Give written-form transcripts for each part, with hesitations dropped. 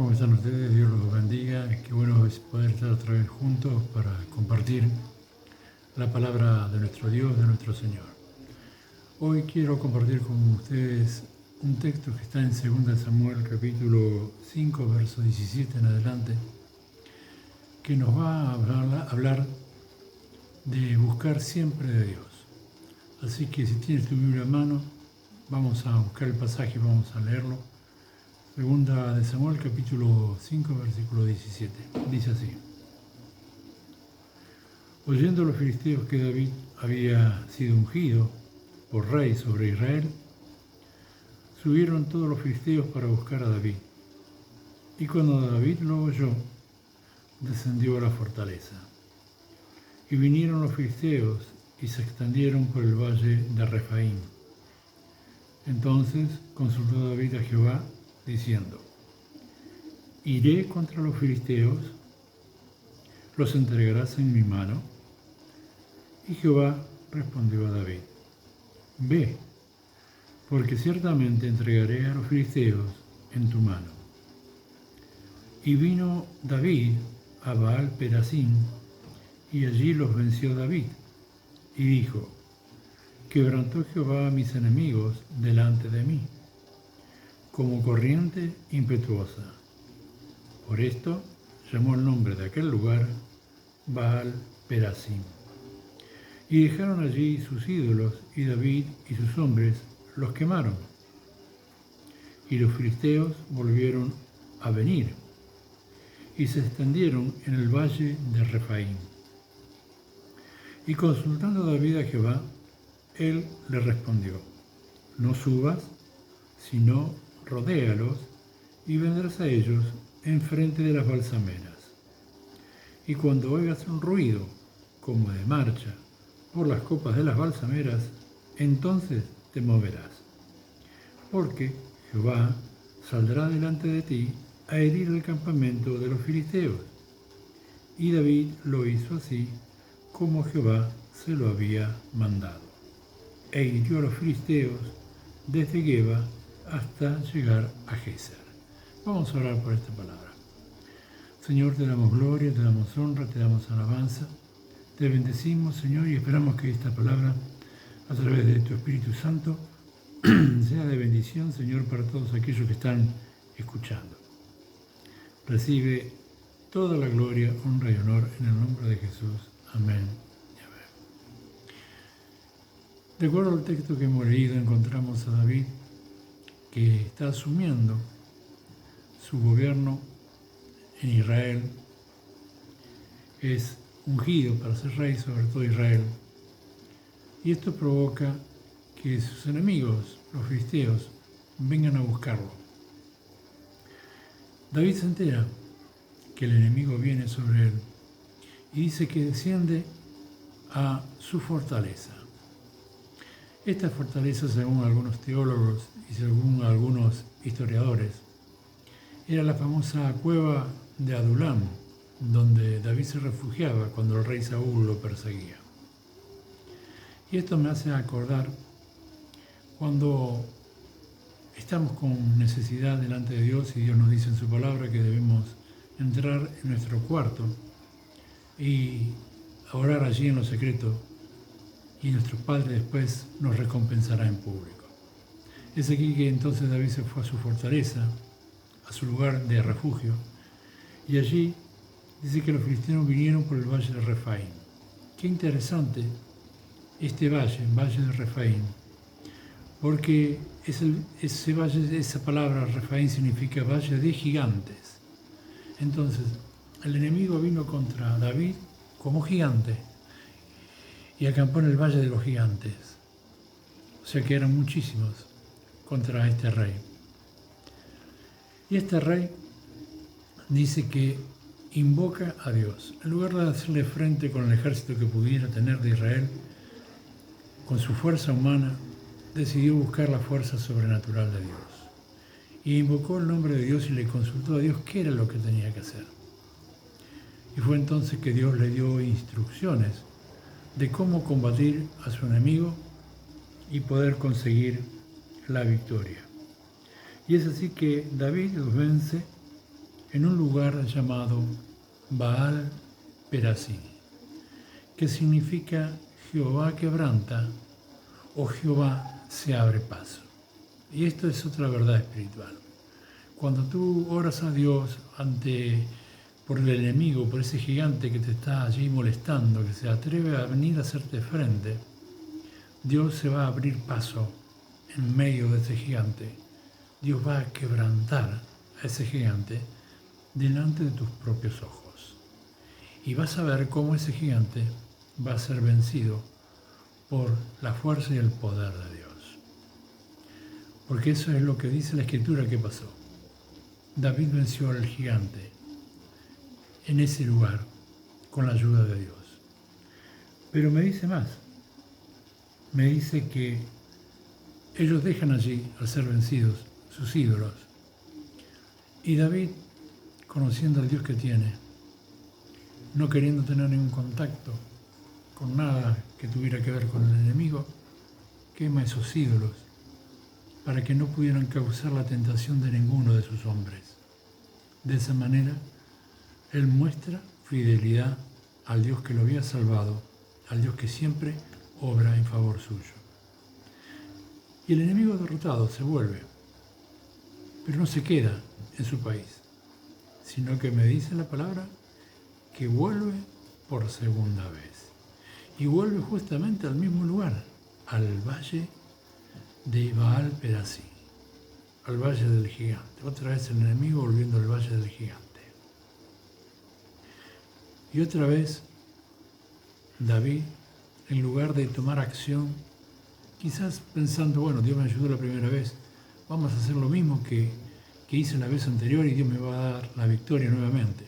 ¿Cómo están ustedes? Dios los bendiga. Qué bueno es poder estar otra vez juntos para compartir la palabra de nuestro Dios, de nuestro Señor. Hoy quiero compartir con ustedes un texto que está en 2 Samuel capítulo 5, verso 17 en adelante, que nos va a hablar de buscar siempre de Dios. Así que si tienes tu Biblia en mano, vamos a buscar el pasaje y vamos a leerlo. 2 Samuel capítulo 5, versículo 17. Dice así: Oyendo los filisteos que David había sido ungido por rey sobre Israel, subieron todos los filisteos para buscar a David. Y cuando David lo oyó, descendió a la fortaleza. Y vinieron los filisteos y se extendieron por el valle de Refaim. Entonces consultó David a Jehová, diciendo: ¿Iré contra los filisteos? ¿Los entregarás en mi mano? Y Jehová respondió a David: Ve, porque ciertamente entregaré a los filisteos en tu mano. Y vino David a Baal Perasim, y allí los venció David, y dijo: Quebrantó Jehová a mis enemigos delante de mí, como corriente impetuosa. Por esto llamó el nombre de aquel lugar Baal Perasim. Y dejaron allí sus ídolos, y David y sus hombres los quemaron. Y los filisteos volvieron a venir, y se extendieron en el valle de Refaim. Y consultando David a Jehová, él le respondió: No subas, sino rodéalos, y vendrás a ellos enfrente de las balsameras. Y cuando oigas un ruido, como de marcha, por las copas de las balsameras, entonces te moverás. Porque Jehová saldrá delante de ti a herir el campamento de los filisteos. Y David lo hizo así, como Jehová se lo había mandado. E hirió a los filisteos desde Geba hasta llegar a Géser. Vamos a orar por esta palabra. Señor, te damos gloria, te damos honra, te damos alabanza. Te bendecimos, Señor, y esperamos que esta palabra, a través de tu Espíritu Santo, sea de bendición, Señor, para todos aquellos que están escuchando. Recibe toda la gloria, honra y honor en el nombre de Jesús. Amén y amén. De acuerdo al texto que hemos leído, encontramos a David que está asumiendo su gobierno en Israel. Es ungido para ser rey sobre todo Israel. Y esto provoca que sus enemigos, los filisteos, vengan a buscarlo. David se entera que el enemigo viene sobre él y dice que desciende a su fortaleza. Esta fortaleza, según algunos teólogos y según algunos historiadores, era la famosa cueva de Adulam, donde David se refugiaba cuando el rey Saúl lo perseguía. Y esto me hace acordar cuando estamos con necesidad delante de Dios y Dios nos dice en su palabra que debemos entrar en nuestro cuarto y orar allí en lo secreto, y nuestro Padre después nos recompensará en público. Es aquí que entonces David se fue a su fortaleza, a su lugar de refugio, y allí dice que los filisteos vinieron por el valle de Refaim. Qué interesante este valle de Refaim, porque ese valle, esa palabra Refaim significa valle de gigantes. Entonces, el enemigo vino contra David como gigante y acampó en el valle de los gigantes. O sea que eran muchísimos contra este rey. Y este rey dice que invoca a Dios. En lugar de hacerle frente con el ejército que pudiera tener de Israel, con su fuerza humana, decidió buscar la fuerza sobrenatural de Dios. Y invocó el nombre de Dios y le consultó a Dios qué era lo que tenía que hacer. Y fue entonces que Dios le dio instrucciones de cómo combatir a su enemigo y poder conseguir la victoria. Y es así que David los vence en un lugar llamado Baal Perasim, que significa Jehová quebranta o Jehová se abre paso. Y esto es otra verdad espiritual. Cuando tú oras a Dios por el enemigo, por ese gigante que te está allí molestando, que se atreve a venir a hacerte frente, Dios se va a abrir paso en medio de ese gigante. Dios va a quebrantar a ese gigante delante de tus propios ojos. Y vas a ver cómo ese gigante va a ser vencido por la fuerza y el poder de Dios. Porque eso es lo que dice la Escritura que pasó. David venció al gigante en ese lugar con la ayuda de Dios. Pero me dice más. Me dice que ellos dejan allí, al ser vencidos, sus ídolos. Y David, conociendo al Dios que tiene, no queriendo tener ningún contacto con nada que tuviera que ver con el enemigo, quema esos ídolos para que no pudieran causar la tentación de ninguno de sus hombres. De esa manera, él muestra fidelidad al Dios que lo había salvado, al Dios que siempre obra en favor suyo. Y el enemigo derrotado se vuelve, pero no se queda en su país, sino que me dice la palabra que vuelve por segunda vez. Y vuelve justamente al mismo lugar, al valle de Baal Perasim, al valle del gigante. Otra vez el enemigo volviendo al valle del gigante. Y otra vez David, en lugar de tomar acción, quizás pensando, bueno, Dios me ayudó la primera vez, vamos a hacer lo mismo que hice la vez anterior y Dios me va a dar la victoria nuevamente.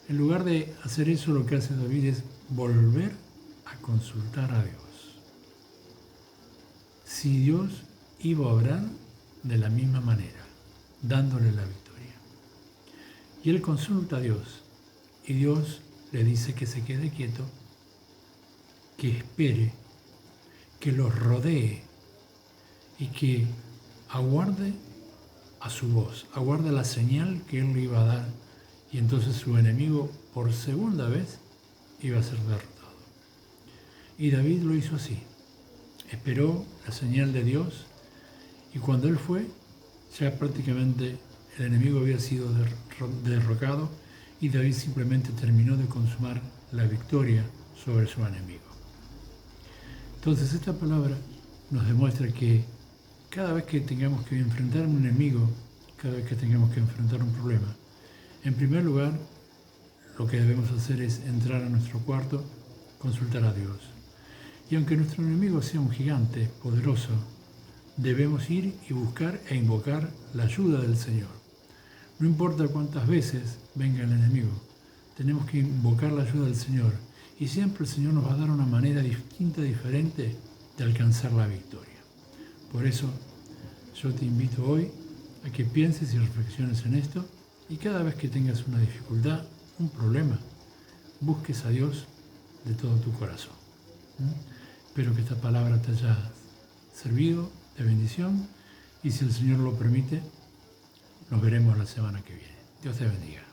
En lugar de hacer eso, lo que hace David es volver a consultar a Dios. Si Dios iba a obrar de la misma manera, dándole la victoria. Y él consulta a Dios, y Dios le dice que se quede quieto, que espere, que los rodee y que aguarde a su voz, aguarde la señal que él le iba a dar, y entonces su enemigo por segunda vez iba a ser derrotado. Y David lo hizo así, esperó la señal de Dios, y cuando él fue, ya prácticamente el enemigo había sido derrocado y David simplemente terminó de consumar la victoria sobre su enemigo. Entonces esta palabra nos demuestra que cada vez que tengamos que enfrentar un enemigo, cada vez que tengamos que enfrentar un problema, en primer lugar, lo que debemos hacer es entrar a nuestro cuarto, consultar a Dios. Y aunque nuestro enemigo sea un gigante poderoso, debemos ir y buscar e invocar la ayuda del Señor. No importa cuántas veces venga el enemigo, tenemos que invocar la ayuda del Señor. Y siempre el Señor nos va a dar una manera distinta, diferente de alcanzar la victoria. Por eso yo te invito hoy a que pienses y reflexiones en esto y cada vez que tengas una dificultad, un problema, busques a Dios de todo tu corazón. Espero que esta palabra te haya servido de bendición y si el Señor lo permite, nos veremos la semana que viene. Dios te bendiga.